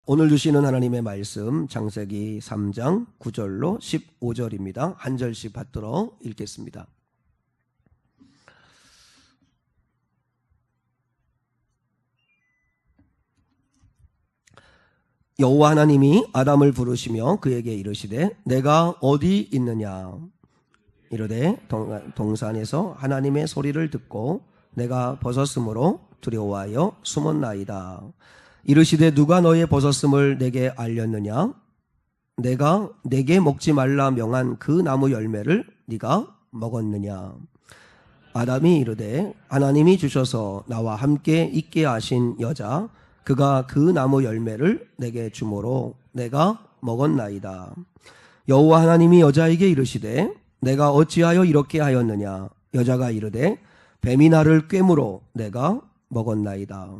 오늘 주시는 하나님의 말씀 창세기 3장 9절로 15절입니다. 한 절씩 받들어 읽겠습니다. 여호와 하나님이 아담을 부르시며 그에게 이르시되 내가 어디 있느냐 이르되 동산에서 하나님의 소리를 듣고 내가 벗었으므로 두려워하여 숨었나이다. 이르시되 누가 너의 벗었음을 내게 알렸느냐? 내가 내게 먹지 말라 명한 그 나무 열매를 네가 먹었느냐? 아담이 이르되 하나님이 주셔서 나와 함께 있게 하신 여자 그가 그 나무 열매를 내게 주므로 내가 먹었나이다. 여호와 하나님이 여자에게 이르시되 내가 어찌하여 이렇게 하였느냐? 여자가 이르되 뱀이 나를 꿰므로 내가 먹었나이다.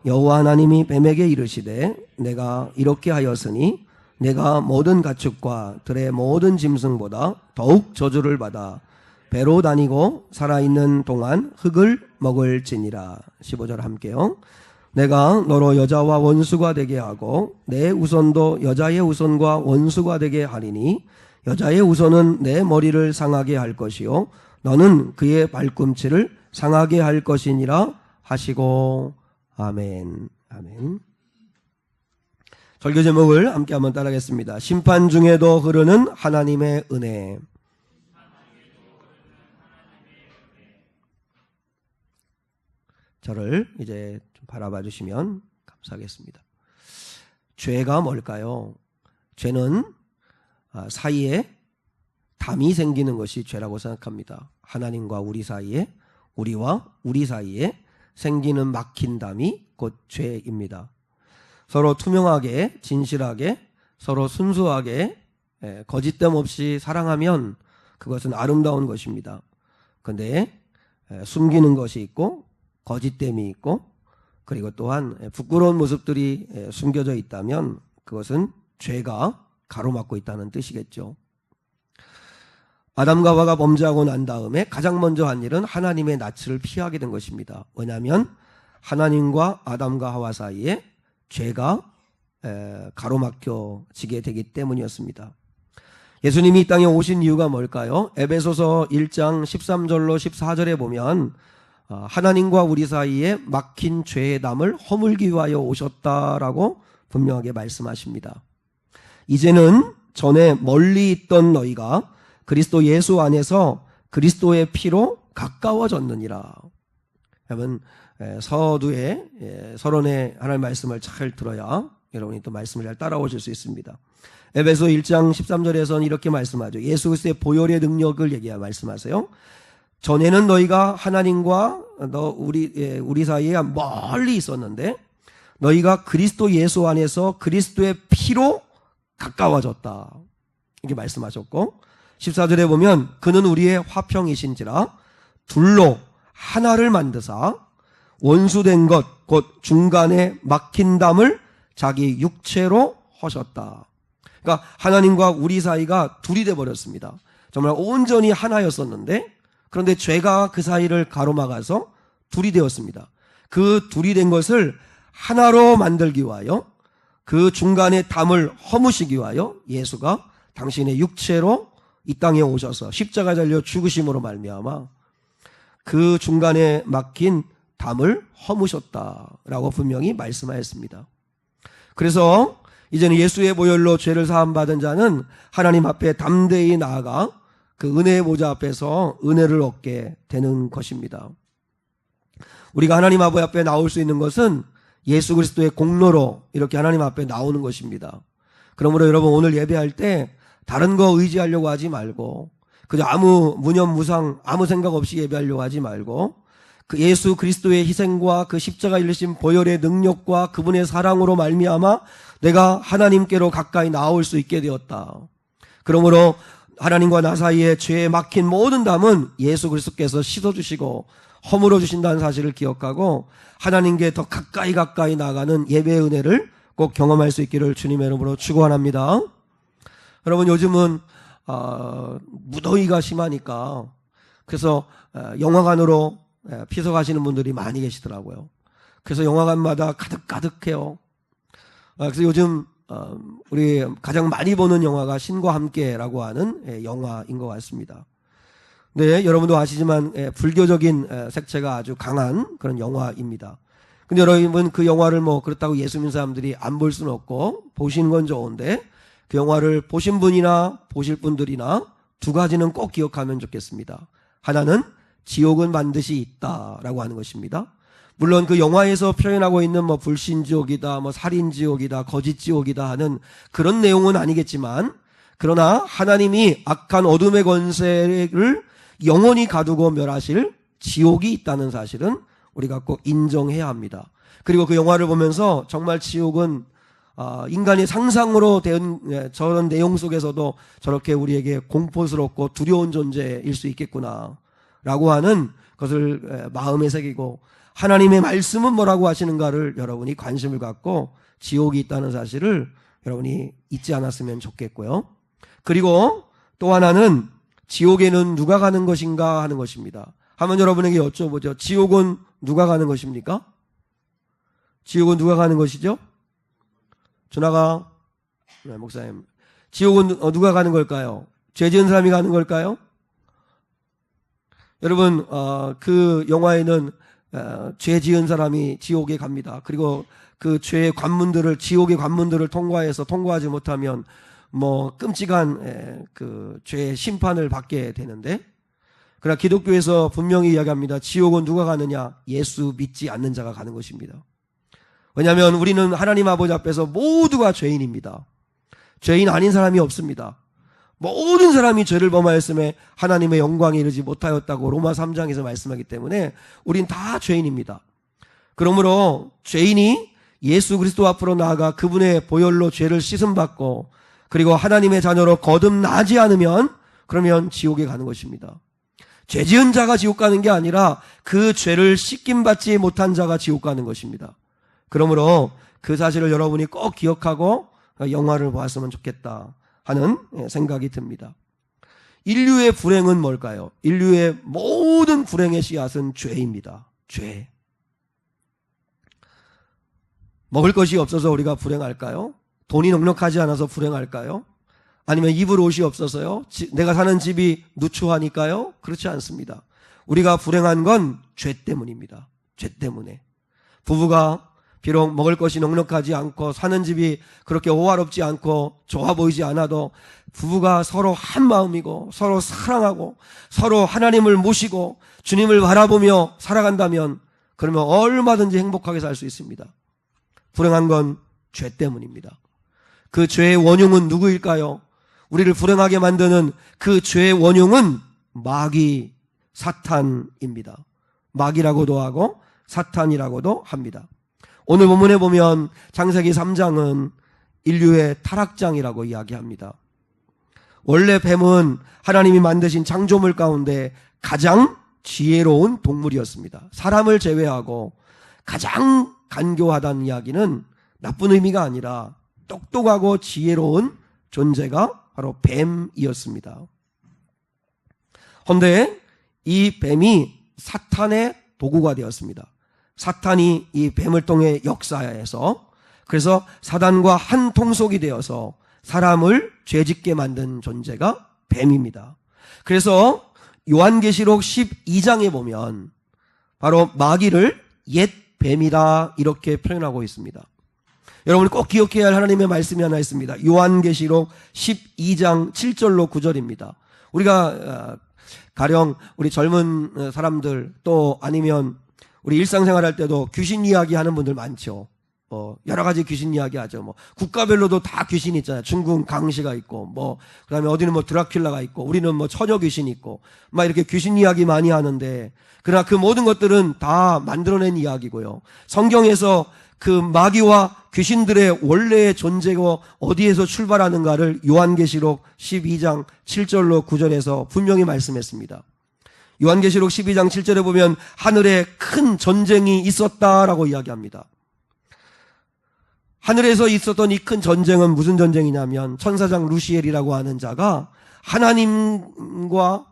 여호와 하나님이 뱀에게 이르시되 내가 이렇게 하였으니 내가 모든 가축과 들의 모든 짐승보다 더욱 저주를 받아 배로 다니고 살아있는 동안 흙을 먹을지니라. 15절 함께요. 내가 너로 여자와 원수가 되게 하고 내 우선도 여자의 우선과 원수가 되게 하리니 여자의 우선은 내 머리를 상하게 할 것이요 너는 그의 발꿈치를 상하게 할 것이니라 하시고 아멘. 아멘. 설교 제목을 함께 한번 따라하겠습니다. 심판 중에도 흐르는 하나님의 은혜. 저를 이제 좀 바라봐 주시면 감사하겠습니다. 죄가 뭘까요? 죄는 사이에 담이 생기는 것이 죄라고 생각합니다. 하나님과 우리 사이에, 우리와 우리 사이에 생기는 막힌 담이 곧 죄입니다. 서로 투명하게 진실하게 서로 순수하게 거짓됨 없이 사랑하면 그것은 아름다운 것입니다. 그런데 숨기는 것이 있고 거짓됨이 있고 그리고 또한 부끄러운 모습들이 숨겨져 있다면 그것은 죄가 가로막고 있다는 뜻이겠죠. 아담과 하와가 범죄하고 난 다음에 가장 먼저 한 일은 하나님의 낯을 피하게 된 것입니다. 왜냐하면 하나님과 아담과 하와 사이에 죄가 가로막혀지게 되기 때문이었습니다. 예수님이 이 땅에 오신 이유가 뭘까요? 에베소서 1장 13절로 14절에 보면 하나님과 우리 사이에 막힌 죄의 담을 허물기 위하여 오셨다라고 분명하게 말씀하십니다. 이제는 전에 멀리 있던 너희가 그리스도 예수 안에서 그리스도의 피로 가까워졌느니라. 여러분 서두에 서론의 하나님의 말씀을 잘 들어야 여러분이 또 말씀을 잘 따라오실 수 있습니다. 에베소 1장 13절에서는 이렇게 말씀하죠. 예수 그리스도의 보혈의 능력을 말씀하세요. 전에는 너희가 하나님과 우리 사이에 멀리 있었는데 너희가 그리스도 예수 안에서 그리스도의 피로 가까워졌다. 이렇게 말씀하셨고 14절에 보면 그는 우리의 화평이신지라 둘로 하나를 만드사 원수된 것 곧 중간에 막힌 담을 자기 육체로 허셨다. 그러니까 하나님과 우리 사이가 둘이 돼버렸습니다. 정말 온전히 하나였었는데 그런데 죄가 그 사이를 가로막아서 둘이 되었습니다. 그 둘이 된 것을 하나로 만들기 위하여 그 중간에 담을 허무시기 위하여 예수가 당신의 육체로 이 땅에 오셔서 십자가 달려 죽으심으로 말미암아 그 중간에 막힌 담을 허무셨다라고 분명히 말씀하였습니다. 그래서 이제는 예수의 보혈로 죄를 사함받은 자는 하나님 앞에 담대히 나아가 그 은혜의 보좌 앞에서 은혜를 얻게 되는 것입니다. 우리가 하나님 아버지 앞에 나올 수 있는 것은 예수 그리스도의 공로로 이렇게 하나님 앞에 나오는 것입니다. 그러므로 여러분 오늘 예배할 때 다른 거 의지하려고 하지 말고 그저 아무 무념무상 아무 생각 없이 예배하려고 하지 말고 그 예수 그리스도의 희생과 그 십자가 일리신 보혈의 능력과 그분의 사랑으로 말미암아 내가 하나님께로 가까이 나올 수 있게 되었다. 그러므로 하나님과 나 사이에 죄에 막힌 모든 담은 예수 그리스도께서 씻어주시고 허물어 주신다는 사실을 기억하고 하나님께 더 가까이 나아가는 예배의 은혜를 꼭 경험할 수 있기를 주님의 이름으로 축원합니다. 여러분 요즘은 무더위가 심하니까 그래서 영화관으로 피서 가시는 분들이 많이 계시더라고요. 그래서 영화관마다 가득해요. 그래서 요즘 우리 가장 많이 보는 영화가 신과 함께라고 하는 영화인 것 같습니다. 네, 여러분도 아시지만 불교적인 색채가 아주 강한 그런 영화입니다. 근데 여러분 그 영화를 뭐 그렇다고 예수 믿는 사람들이 안 볼 수는 없고 보시는 건 좋은데 그 영화를 보신 분이나 보실 분들이나 두 가지는 꼭 기억하면 좋겠습니다. 하나는 지옥은 반드시 있다라고 하는 것입니다. 물론 그 영화에서 표현하고 있는 뭐 불신지옥이다, 뭐 살인지옥이다, 거짓지옥이다 하는 그런 내용은 아니겠지만 그러나 하나님이 악한 어둠의 권세를 영원히 가두고 멸하실 지옥이 있다는 사실은 우리가 꼭 인정해야 합니다. 그리고 그 영화를 보면서 정말 지옥은 인간의 상상으로 된 저런 내용 속에서도 저렇게 우리에게 공포스럽고 두려운 존재일 수 있겠구나 라고 하는 것을 마음에 새기고 하나님의 말씀은 뭐라고 하시는가를 여러분이 관심을 갖고 지옥이 있다는 사실을 여러분이 잊지 않았으면 좋겠고요. 그리고 또 하나는 지옥에는 누가 가는 것인가 하는 것입니다. 한번 여러분에게 여쭤보죠. 지옥은 누가 가는 것입니까? 지옥은 누가 가는 것이죠? 전화가 네, 목사님. 지옥은 누가 가는 걸까요? 죄 지은 사람이 가는 걸까요? 여러분 그 영화에는 죄 지은 사람이 지옥에 갑니다. 그리고 그 죄의 관문들을 지옥의 관문들을 통과하지 못하면 뭐 끔찍한 그 죄의 심판을 받게 되는데 그러나 기독교에서 분명히 이야기합니다. 지옥은 누가 가느냐? 예수 믿지 않는 자가 가는 것입니다. 왜냐하면 우리는 하나님 아버지 앞에서 모두가 죄인입니다. 죄인 아닌 사람이 없습니다. 모든 사람이 죄를 범하였음에 하나님의 영광에 이르지 못하였다고 로마 3장에서 말씀하기 때문에 우린 다 죄인입니다. 그러므로 죄인이 예수 그리스도 앞으로 나아가 그분의 보혈로 죄를 씻음받고 그리고 하나님의 자녀로 거듭나지 않으면 그러면 지옥에 가는 것입니다. 죄 지은 자가 지옥 가는 게 아니라 그 죄를 씻김받지 못한 자가 지옥 가는 것입니다. 그러므로 그 사실을 여러분이 꼭 기억하고 영화를 보았으면 좋겠다 하는 생각이 듭니다. 인류의 불행은 뭘까요? 인류의 모든 불행의 씨앗은 죄입니다. 죄. 먹을 것이 없어서 우리가 불행할까요? 돈이 넉넉하지 않아서 불행할까요? 아니면 입을 옷이 없어서요? 내가 사는 집이 누추하니까요? 그렇지 않습니다. 우리가 불행한 건 죄 때문입니다. 죄 때문에. 부부가 비록 먹을 것이 넉넉하지 않고 사는 집이 그렇게 호화롭지 않고 좋아 보이지 않아도 부부가 서로 한 마음이고 서로 사랑하고 서로 하나님을 모시고 주님을 바라보며 살아간다면 그러면 얼마든지 행복하게 살 수 있습니다. 불행한 건 죄 때문입니다. 그 죄의 원흉은 누구일까요? 우리를 불행하게 만드는 그 죄의 원흉은 마귀, 사탄입니다. 마귀라고도 하고 사탄이라고도 합니다. 오늘 본문에 보면 창세기 3장은 인류의 타락장이라고 이야기합니다. 원래 뱀은 하나님이 만드신 창조물 가운데 가장 지혜로운 동물이었습니다. 사람을 제외하고 가장 간교하다는 이야기는 나쁜 의미가 아니라 똑똑하고 지혜로운 존재가 바로 뱀이었습니다. 그런데 이 뱀이 사탄의 도구가 되었습니다. 사탄이 이 뱀을 통해 역사해서 그래서 사단과 한 통속이 되어서 사람을 죄짓게 만든 존재가 뱀입니다. 그래서 요한계시록 12장에 보면 바로 마귀를 옛 뱀이다 이렇게 표현하고 있습니다. 여러분이 꼭 기억해야 할 하나님의 말씀이 하나 있습니다. 요한계시록 12장 7절로 9절입니다. 우리가 가령 우리 젊은 사람들 또 아니면 우리 일상생활 할 때도 귀신 이야기 하는 분들 많죠. 여러 가지 귀신 이야기 하죠. 뭐 국가별로도 다 귀신이 있잖아요. 중국 강시가 있고 그다음에 어디는 뭐 드라큘라가 있고 우리는 뭐 처녀 귀신이 있고 막 이렇게 귀신 이야기 많이 하는데 그러나 그 모든 것들은 다 만들어낸 이야기고요. 성경에서 그 마귀와 귀신들의 원래의 존재가 어디에서 출발하는가를 요한계시록 12장 7절로 9절에서 분명히 말씀했습니다. 요한계시록 12장 7절에 보면 하늘에 큰 전쟁이 있었다라고 이야기합니다. 하늘에서 있었던 이 큰 전쟁은 무슨 전쟁이냐면 천사장 루시엘이라고 하는 자가 하나님과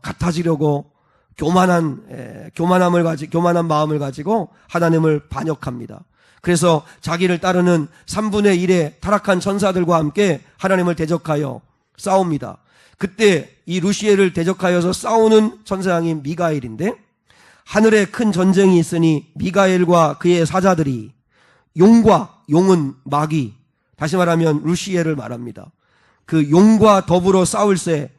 같아지려고 교만한 마음을 가지고 하나님을 반역합니다. 그래서 자기를 따르는 3분의 1의 타락한 천사들과 함께 하나님을 대적하여 싸웁니다. 그때 이 루시엘을 대적하여서 싸우는 천사장인 미가엘인데, 하늘에 큰 전쟁이 있으니 미가엘과 그의 사자들이, 용은 마귀, 다시 말하면 루시엘을 말합니다. 그 용과 더불어 싸울새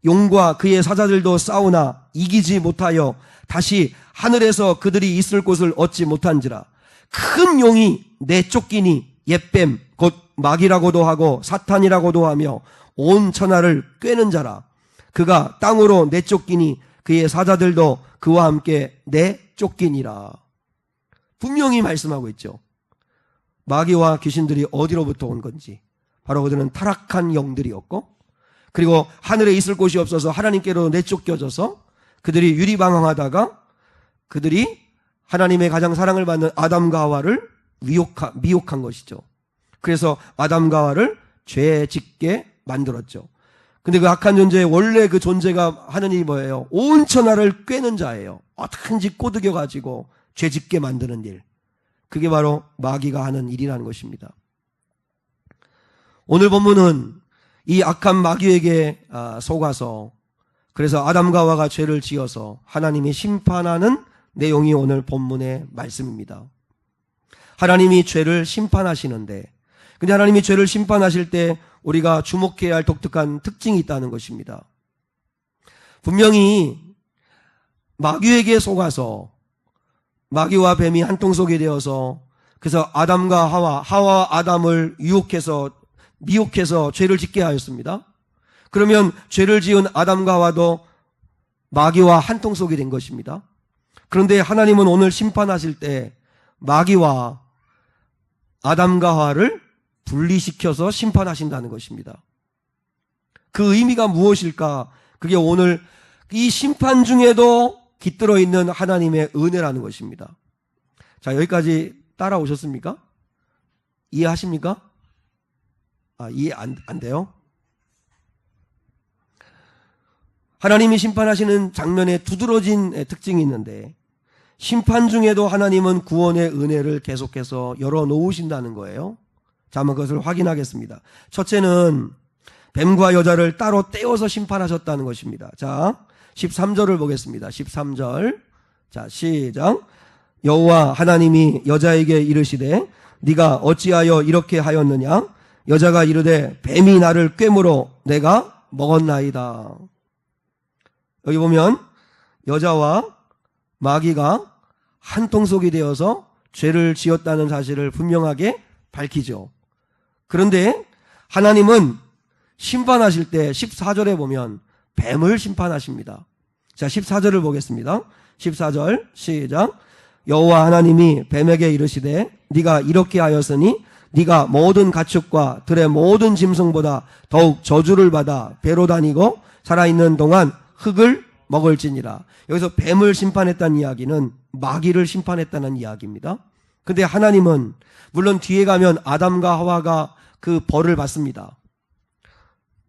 용과 그의 사자들도 싸우나 이기지 못하여 다시 하늘에서 그들이 있을 곳을 얻지 못한지라. 큰 용이 내쫓기니 옛뱀 곧 마귀라고도 하고 사탄이라고도 하며 온 천하를 꿰는 자라. 그가 땅으로 내쫓기니 그의 사자들도 그와 함께 내쫓기니라. 분명히 말씀하고 있죠. 마귀와 귀신들이 어디로부터 온 건지. 바로 그들은 타락한 영들이었고, 그리고 하늘에 있을 곳이 없어서 하나님께로 내쫓겨져서 그들이 유리방황하다가 그들이 하나님의 가장 사랑을 받는 아담과 하와를 미혹한 것이죠. 그래서 아담과 하와를 죄 짓게 만들었죠. 근데 그 악한 존재의 원래 그 존재가 하는 일이 뭐예요? 온 천하를 꿰는 자예요. 어떻게든지 꼬드겨가지고 죄 짓게 만드는 일. 그게 바로 마귀가 하는 일이라는 것입니다. 오늘 본문은 이 악한 마귀에게 속아서, 그래서 아담과 하와가 죄를 지어서 하나님이 심판하는 내용이 오늘 본문의 말씀입니다. 하나님이 죄를 심판하시는데, 근데 하나님이 죄를 심판하실 때 우리가 주목해야 할 독특한 특징이 있다는 것입니다. 분명히 마귀에게 속아서 마귀와 뱀이 한통속이 되어서, 그래서 아담과 하와 아담을 미혹해서 죄를 짓게 하였습니다. 그러면 죄를 지은 아담과 하와도 마귀와 한통속이 된 것입니다. 그런데 하나님은 오늘 심판하실 때 마귀와 아담과 하와를 분리시켜서 심판하신다는 것입니다. 그 의미가 무엇일까? 그게 오늘 이 심판 중에도 깃들어 있는 하나님의 은혜라는 것입니다. 자, 여기까지 따라오셨습니까? 이해하십니까? 이해 안 돼요? 하나님이 심판하시는 장면에 두드러진 특징이 있는데, 심판 중에도 하나님은 구원의 은혜를 계속해서 열어놓으신다는 거예요. 자, 한번 그것을 확인하겠습니다. 첫째는 뱀과 여자를 따로 떼어서 심판하셨다는 것입니다. 자, 13절을 보겠습니다. 13절. 자, 시작. 여호와 하나님이 여자에게 이르시되 네가 어찌하여 이렇게 하였느냐? 여자가 이르되 뱀이 나를 꿰므로 내가 먹었나이다. 여기 보면 여자와 마귀가 한통속이 되어서 죄를 지었다는 사실을 분명하게 밝히죠. 그런데 하나님은 심판하실 때 14절에 보면 뱀을 심판하십니다. 자, 14절을 보겠습니다. 14절 시작. 여호와 하나님이 뱀에게 이르시되 네가 이렇게 하였으니 네가 모든 가축과 들의 모든 짐승보다 더욱 저주를 받아 배로 다니고 살아있는 동안 흙을 먹을지니라. 여기서 뱀을 심판했다는 이야기는 마귀를 심판했다는 이야기입니다. 근데 하나님은 물론 뒤에 가면 아담과 하와가 그 벌을 받습니다.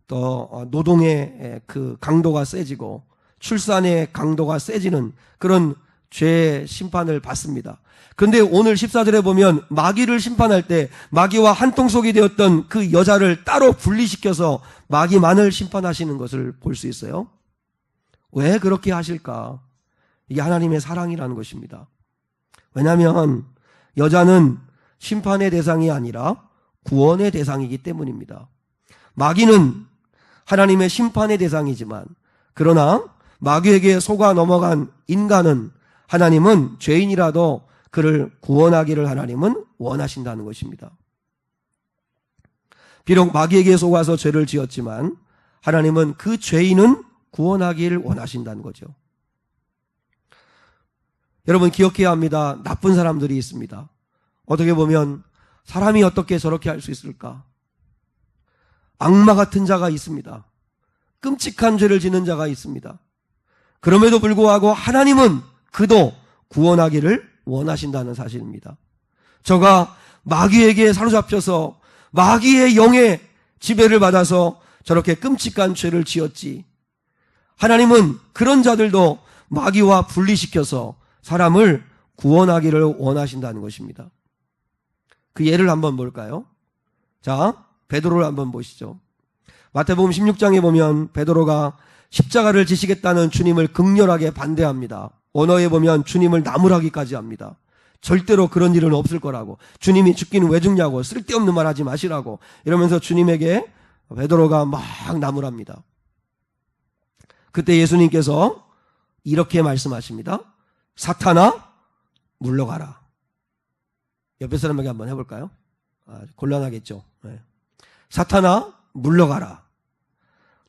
또 노동의 그 강도가 세지고 출산의 강도가 세지는 그런 죄의 심판을 받습니다. 그런데 오늘 14절에 보면 마귀를 심판할 때 마귀와 한통속이 되었던 그 여자를 따로 분리시켜서 마귀만을 심판하시는 것을 볼 수 있어요. 왜 그렇게 하실까? 이게 하나님의 사랑이라는 것입니다. 왜냐하면 여자는 심판의 대상이 아니라 구원의 대상이기 때문입니다. 마귀는 하나님의 심판의 대상이지만, 그러나 마귀에게 속아 넘어간 인간은 하나님은 죄인이라도 그를 구원하기를 하나님은 원하신다는 것입니다. 비록 마귀에게 속아서 죄를 지었지만 하나님은 그 죄인은 구원하기를 원하신다는 거죠. 여러분 기억해야 합니다. 나쁜 사람들이 있습니다. 어떻게 보면 사람이 어떻게 저렇게 할 수 있을까? 악마 같은 자가 있습니다. 끔찍한 죄를 지는 자가 있습니다. 그럼에도 불구하고 하나님은 그도 구원하기를 원하신다는 사실입니다. 저가 마귀에게 사로잡혀서 마귀의 영의 지배를 받아서 저렇게 끔찍한 죄를 지었지, 하나님은 그런 자들도 마귀와 분리시켜서 사람을 구원하기를 원하신다는 것입니다. 그 예를 한번 볼까요? 자, 베드로를 한번 보시죠. 마태복음 16장에 보면 베드로가 십자가를 지시겠다는 주님을 극렬하게 반대합니다. 언어에 보면 주님을 나무라기까지 합니다. 절대로 그런 일은 없을 거라고, 주님이 죽기는 왜 죽냐고, 쓸데없는 말 하지 마시라고 이러면서 주님에게 베드로가 막 나무랍니다. 그때 예수님께서 이렇게 말씀하십니다. 사탄아, 물러가라. 옆에 사람에게 한번 해볼까요? 곤란하겠죠. 네. 사탄아, 물러가라.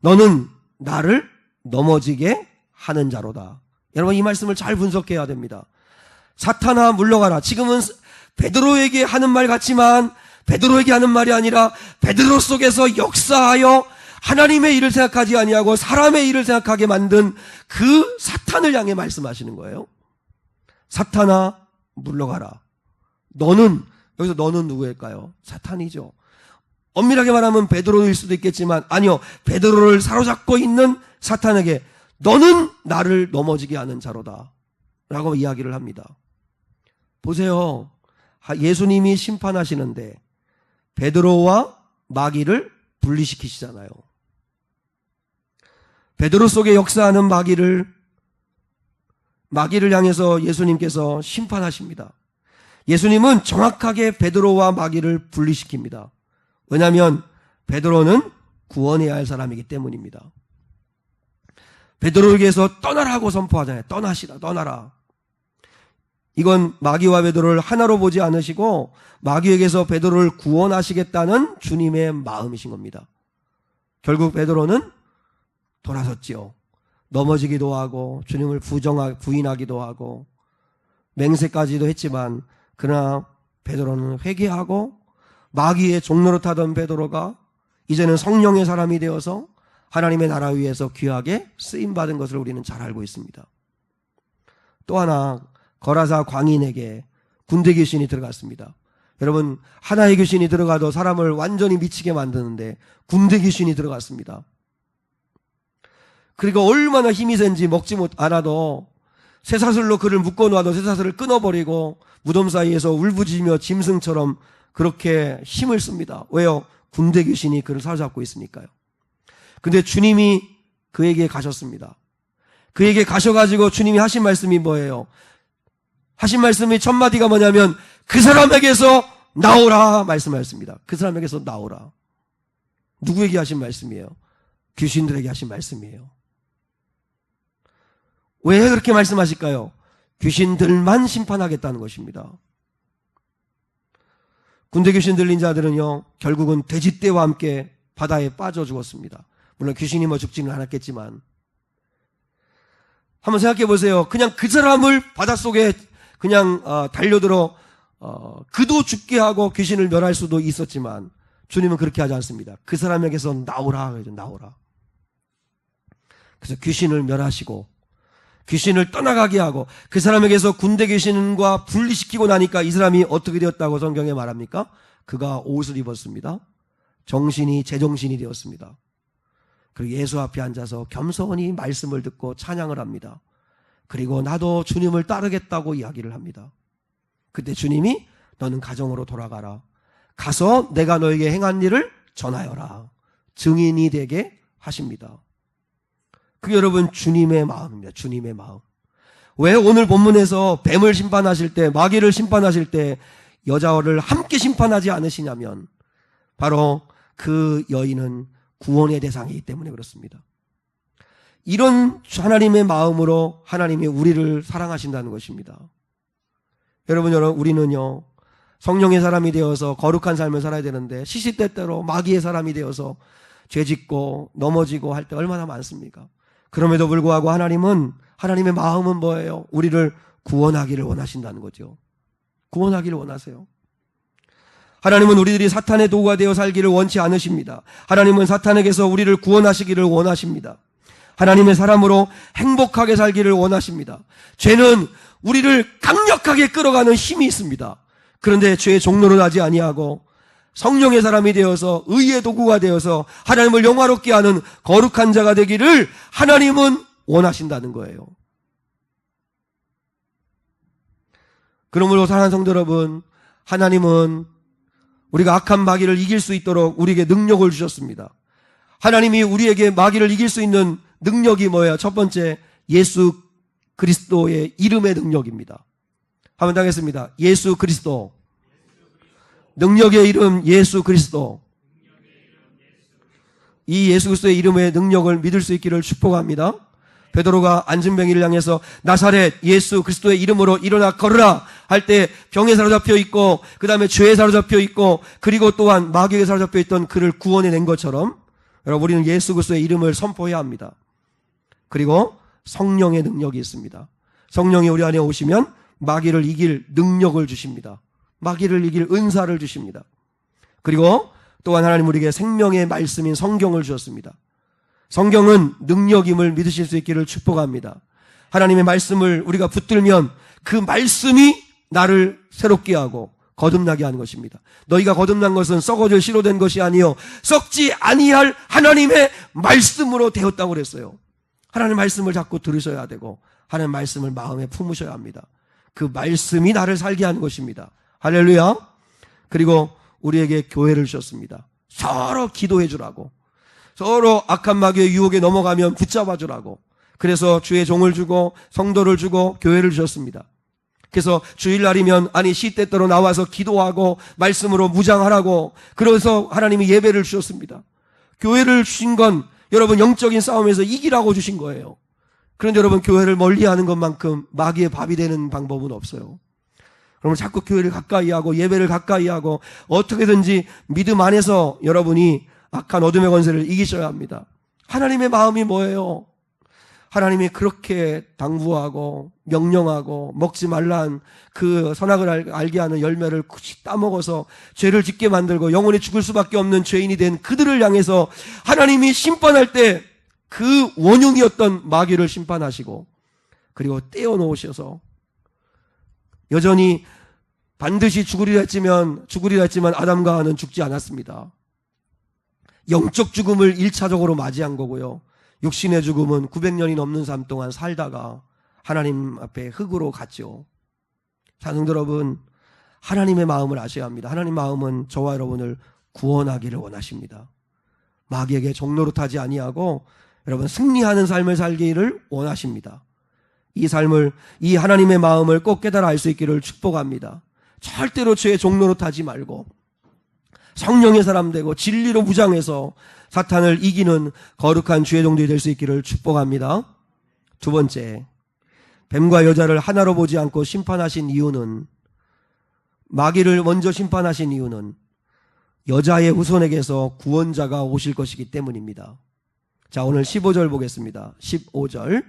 너는 나를 넘어지게 하는 자로다. 여러분, 이 말씀을 잘 분석해야 됩니다. 사탄아, 물러가라. 지금은 베드로에게 하는 말 같지만 베드로에게 하는 말이 아니라 베드로 속에서 역사하여 하나님의 일을 생각하지 아니하고 사람의 일을 생각하게 만든 그 사탄을 향해 말씀하시는 거예요. 사탄아, 물러가라. 너는, 여기서 너는 누구일까요? 사탄이죠. 엄밀하게 말하면 베드로일 수도 있겠지만 아니요, 베드로를 사로잡고 있는 사탄에게 너는 나를 넘어지게 하는 자로다 라고 이야기를 합니다. 보세요. 예수님이 심판하시는데 베드로와 마귀를 분리시키시잖아요. 베드로 속에 역사하는 마귀를 향해서 예수님께서 심판하십니다. 예수님은 정확하게 베드로와 마귀를 분리시킵니다. 왜냐하면 베드로는 구원해야 할 사람이기 때문입니다. 베드로에게서 떠나라고 선포하잖아요. 떠나시라, 떠나라. 이건 마귀와 베드로를 하나로 보지 않으시고 마귀에게서 베드로를 구원하시겠다는 주님의 마음이신 겁니다. 결국 베드로는 돌아섰지요. 넘어지기도 하고 주님을 부인하기도 하고 맹세까지도 했지만 그러나 베드로는 회개하고 마귀의 종로로 타던 베드로가 이제는 성령의 사람이 되어서 하나님의 나라 위에서 귀하게 쓰임받은 것을 우리는 잘 알고 있습니다. 또 하나, 거라사 광인에게 군대 귀신이 들어갔습니다. 여러분, 하나의 귀신이 들어가도 사람을 완전히 미치게 만드는데 군대 귀신이 들어갔습니다. 그리고 얼마나 힘이 센지 먹지 않아도 쇠사슬로 그를 묶어놓아도 쇠사슬을 끊어버리고 무덤 사이에서 울부짖으며 짐승처럼 그렇게 힘을 씁니다. 왜요? 군대 귀신이 그를 사로잡고 있으니까요. 근데 주님이 그에게 가셨습니다. 그에게 가셔가지고 주님이 하신 말씀이 뭐예요? 하신 말씀이 첫 마디가 뭐냐면 그 사람에게서 나오라 말씀하셨습니다. 그 사람에게서 나오라. 누구에게 하신 말씀이에요? 귀신들에게 하신 말씀이에요. 왜 그렇게 말씀하실까요? 귀신들만 심판하겠다는 것입니다. 군대 귀신 들린 자들은요, 결국은 돼지떼와 함께 바다에 빠져 죽었습니다. 물론 귀신이 죽지는 않았겠지만. 한번 생각해 보세요. 그냥 그 사람을 바닷속에 그냥 달려들어 그도 죽게 하고 귀신을 멸할 수도 있었지만 주님은 그렇게 하지 않습니다. 그 사람에게서 나오라. 나오라. 그래서 귀신을 멸하시고 귀신을 떠나가게 하고 그 사람에게서 군대 귀신과 분리시키고 나니까 이 사람이 어떻게 되었다고 성경에 말합니까? 그가 옷을 입었습니다. 정신이 제정신이 되었습니다. 그리고 예수 앞에 앉아서 겸손히 말씀을 듣고 찬양을 합니다. 그리고 나도 주님을 따르겠다고 이야기를 합니다. 그때 주님이 너는 가정으로 돌아가라. 가서 내가 너에게 행한 일을 전하여라. 증인이 되게 하십니다. 그게 여러분 주님의 마음입니다. 주님의 마음. 왜 오늘 본문에서 뱀을 심판하실 때, 마귀를 심판하실 때 여자를 함께 심판하지 않으시냐면 바로 그 여인은 구원의 대상이기 때문에 그렇습니다. 이런 하나님의 마음으로 하나님이 우리를 사랑하신다는 것입니다. 여러분, 우리는요 성령의 사람이 되어서 거룩한 삶을 살아야 되는데 시시때때로 마귀의 사람이 되어서 죄짓고 넘어지고 할 때 얼마나 많습니까? 그럼에도 불구하고 하나님의 마음은 뭐예요? 우리를 구원하기를 원하신다는 거죠. 구원하기를 원하세요. 하나님은 우리들이 사탄의 도구가 되어 살기를 원치 않으십니다. 하나님은 사탄에게서 우리를 구원하시기를 원하십니다. 하나님의 사람으로 행복하게 살기를 원하십니다. 죄는 우리를 강력하게 끌어가는 힘이 있습니다. 그런데 죄의 종로를 하지 아니하고 성령의 사람이 되어서 의의 도구가 되어서 하나님을 영화롭게 하는 거룩한 자가 되기를 하나님은 원하신다는 거예요. 그러므로 사랑하는 성도 여러분, 하나님은 우리가 악한 마귀를 이길 수 있도록 우리에게 능력을 주셨습니다. 하나님이 우리에게 마귀를 이길 수 있는 능력이 뭐예요? 첫 번째, 예수 그리스도의 이름의 능력입니다. 한번 하겠습니다. 예수 그리스도. 능력의 이름 예수 그리스도. 이 예수 그리스도의 이름의 능력을 믿을 수 있기를 축복합니다. 베드로가 안진뱅이를 향해서 나사렛 예수 그리스도의 이름으로 일어나 걸으라 할 때 병에 사로잡혀 있고 그 다음에 죄에 사로잡혀 있고 그리고 또한 마귀에게 사로잡혀 있던 그를 구원해낸 것처럼 여러분 우리는 예수 그리스도의 이름을 선포해야 합니다. 그리고 성령의 능력이 있습니다. 성령이 우리 안에 오시면 마귀를 이길 능력을 주십니다. 마귀를 이길 은사를 주십니다. 그리고 또한 하나님 우리에게 생명의 말씀인 성경을 주셨습니다. 성경은 능력임을 믿으실 수 있기를 축복합니다. 하나님의 말씀을 우리가 붙들면 그 말씀이 나를 새롭게 하고 거듭나게 하는 것입니다. 너희가 거듭난 것은 썩어질 씨로 된 것이 아니요 썩지 아니할 하나님의 말씀으로 되었다고 그랬어요. 하나님의 말씀을 자꾸 들으셔야 되고 하나님의 말씀을 마음에 품으셔야 합니다. 그 말씀이 나를 살게 하는 것입니다. 할렐루야. 그리고 우리에게 교회를 주셨습니다. 서로 기도해 주라고, 서로 악한 마귀의 유혹에 넘어가면 붙잡아 주라고. 그래서 주의 종을 주고 성도를 주고 교회를 주셨습니다. 그래서 주일날이면 시때때로 나와서 기도하고 말씀으로 무장하라고, 그래서 하나님이 예배를 주셨습니다. 교회를 주신 건 여러분 영적인 싸움에서 이기라고 주신 거예요. 그런데 여러분 교회를 멀리하는 것만큼 마귀의 밥이 되는 방법은 없어요. 그러면 자꾸 교회를 가까이 하고 예배를 가까이 하고 어떻게든지 믿음 안에서 여러분이 악한 어둠의 권세를 이기셔야 합니다. 하나님의 마음이 뭐예요? 하나님이 그렇게 당부하고 명령하고 먹지 말란 그 선악을 알게 하는 열매를 굳이 따먹어서 죄를 짓게 만들고 영원히 죽을 수밖에 없는 죄인이 된 그들을 향해서 하나님이 심판할 때 그 원흉이었던 마귀를 심판하시고 그리고 떼어놓으셔서 여전히 반드시 죽으리라 했지만 아담과 하와는 죽지 않았습니다. 영적 죽음을 1차적으로 맞이한 거고요. 육신의 죽음은 900년이 넘는 삶 동안 살다가 하나님 앞에 흙으로 갔죠. 사랑하는 여러분, 하나님의 마음을 아셔야 합니다. 하나님 마음은 저와 여러분을 구원하기를 원하십니다. 마귀에게 종노릇하지 아니하고 여러분 승리하는 삶을 살기를 원하십니다. 이 삶을, 이 하나님의 마음을 꼭 깨달아 알 수 있기를 축복합니다. 절대로 죄의 종노릇하지 말고 성령의 사람 되고 진리로 무장해서 사탄을 이기는 거룩한 주의 종들이 될 수 있기를 축복합니다. 두 번째, 뱀과 여자를 하나로 보지 않고 심판하신 이유는, 마귀를 먼저 심판하신 이유는 여자의 후손에게서 구원자가 오실 것이기 때문입니다. 자, 오늘 15절 보겠습니다. 15절.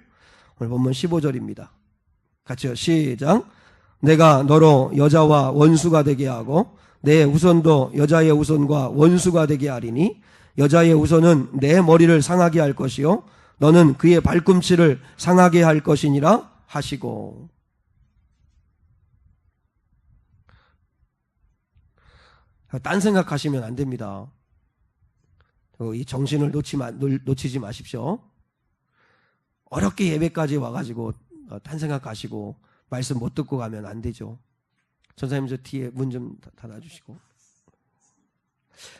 오늘 본문 15절입니다. 같이요. 시작. 내가 너로 여자와 원수가 되게 하고 내 후손도 여자의 후손과 원수가 되게 하리니 여자의 후손은 내 머리를 상하게 할 것이요 너는 그의 발꿈치를 상하게 할 것이니라 하시고. 딴 생각하시면 안 됩니다. 이 정신을 놓치지 마십시오. 어렵게 예배까지 와가지고 딴 생각하시고 말씀 못 듣고 가면 안 되죠. 전사님 저 뒤에 문 좀 닫아주시고.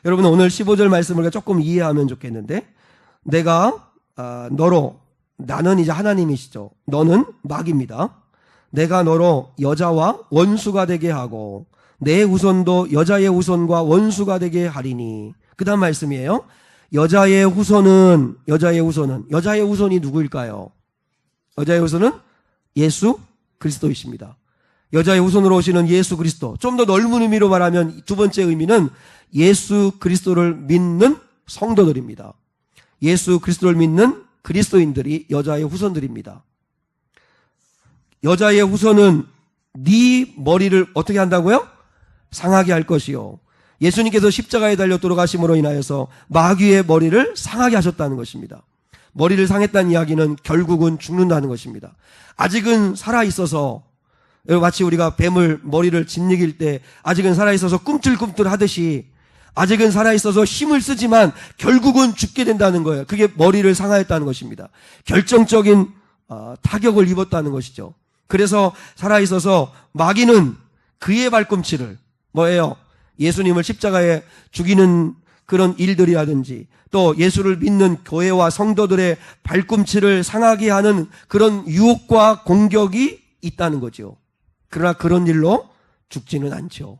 여러분 오늘 15절 말씀을 조금 이해하면 좋겠는데, 내가 너로, 나는 이제 하나님이시죠. 너는 마귀입니다. 내가 너로 여자와 원수가 되게 하고 내 후손도 여자의 후손과 원수가 되게 하리니. 그 다음 말씀이에요. 여자의 후손이 누구일까요? 여자의 후손은 예수 그리스도이십니다. 여자의 후손으로 오시는 예수 그리스도. 좀 더 넓은 의미로 말하면 두 번째 의미는 예수 그리스도를 믿는 성도들입니다. 예수 그리스도를 믿는 그리스도인들이 여자의 후손들입니다. 여자의 후손은 네 머리를 어떻게 한다고요? 상하게 할 것이요. 예수님께서 십자가에 달려 돌아가심으로 인하여서 마귀의 머리를 상하게 하셨다는 것입니다. 머리를 상했다는 이야기는 결국은 죽는다는 것입니다. 아직은 살아있어서, 마치 우리가 뱀을 머리를 짓이길 때 아직은 살아있어서 꿈틀꿈틀 하듯이 아직은 살아있어서 힘을 쓰지만 결국은 죽게 된다는 거예요. 그게 머리를 상하였다는 것입니다. 결정적인 타격을 입었다는 것이죠. 그래서 살아있어서 마귀는 그의 발꿈치를, 뭐예요? 예수님을 십자가에 죽이는 그런 일들이라든지 또 예수를 믿는 교회와 성도들의 발꿈치를 상하게 하는 그런 유혹과 공격이 있다는 거죠. 그러나 그런 일로 죽지는 않죠.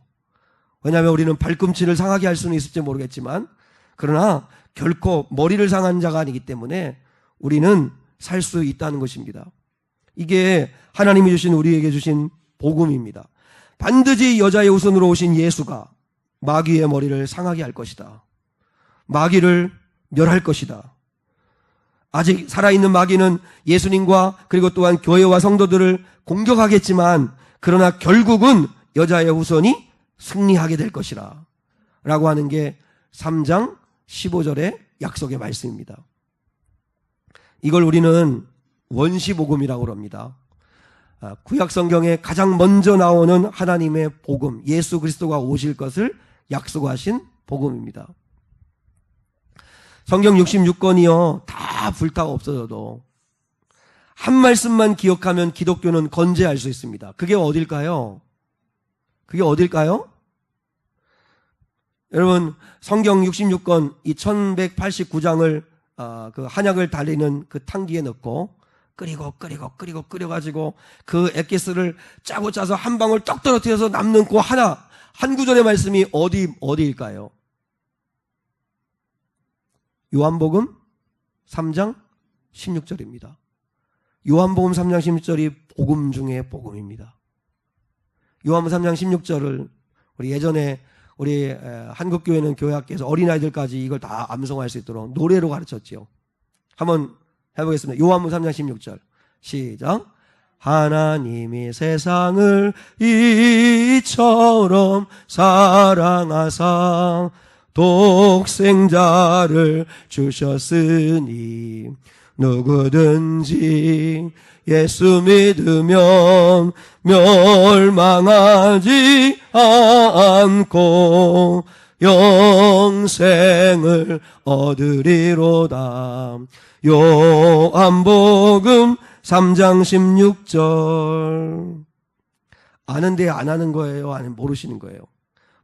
왜냐하면 우리는 발꿈치를 상하게 할 수는 있을지 모르겠지만 그러나 결코 머리를 상한 자가 아니기 때문에 우리는 살 수 있다는 것입니다. 이게 하나님이 주신 우리에게 주신 복음입니다. 반드시 여자의 후손으로 오신 예수가 마귀의 머리를 상하게 할 것이다. 마귀를 멸할 것이다. 아직 살아있는 마귀는 예수님과 그리고 또한 교회와 성도들을 공격하겠지만 그러나 결국은 여자의 후손이 승리하게 될 것이라 라고 하는 게 3장 15절의 약속의 말씀입니다. 이걸 우리는 원시복음이라고 합니다. 구약 성경에 가장 먼저 나오는 하나님의 복음, 예수 그리스도가 오실 것을 약속하신 복음입니다. 성경 66권이요 다 불타고 없어져도 한 말씀만 기억하면 기독교는 건재할 수 있습니다. 그게 어딜까요? 그게 어딜까요? 여러분 성경 66권 이 1189장을 그 한약을 달리는 그 탕기에 넣고 끓여가지고 그 액기스를 짜고 짜서 한 방울 떡 떨어뜨려서 남는 그 한 구절의 말씀이 어디일까요? 요한복음 3장 16절입니다. 요한복음 3장 16절이 복음 중에 복음입니다. 요한복음 3장 16절을 우리 예전에 우리 한국교회는 교회학교에서 어린아이들까지 이걸 다 암송할 수 있도록 노래로 가르쳤지요. 한번 해보겠습니다. 요한복음 3장 16절 시작. 하나님이 세상을 이처럼 사랑하사 독생자를 주셨으니 누구든지 예수 믿으면 멸망하지 않고 영생을 얻으리로다. 요한복음 3장 16절. 아는데 안 하는 거예요? 아니면 모르시는 거예요?